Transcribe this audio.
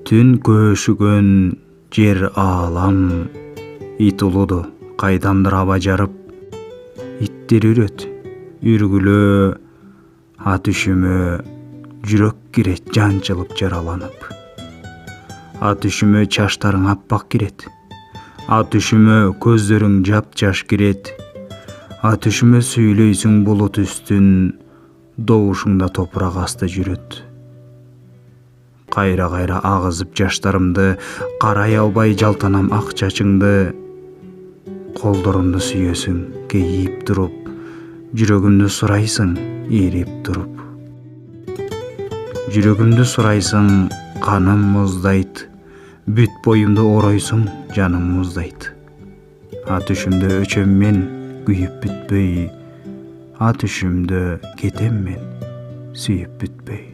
Түн көшүгөн жер аалам, ит улуду кайдандыр аба жарып. Иттер үрөт, үргүлөө, ат үшүмө жүрөк кирет жанчылып жараланып. Ат үшүмө чаштарың аппак кирет, ат үшүмө көздөрүң жапжаш кирет. Ат үшүмө сүйлөйсүң булут үстүн, добушуңда топурак асты жүрөт. Кайра агызып жаштарымды, карай албай жалтанам ак чачыңды. Колдорумду сүйөсүң кейип туруп, жүрөгүмдү сурайсың ийрип туруп. Жүрөгүмдү сурайсың, каным муздайт, бүт боюмду оройсуң, жаным муздайт. Ат үшүмдө өчөм мен, күйүп бүтпөй, ат үшүмдө кетем мен, сүйүп бүтпөй.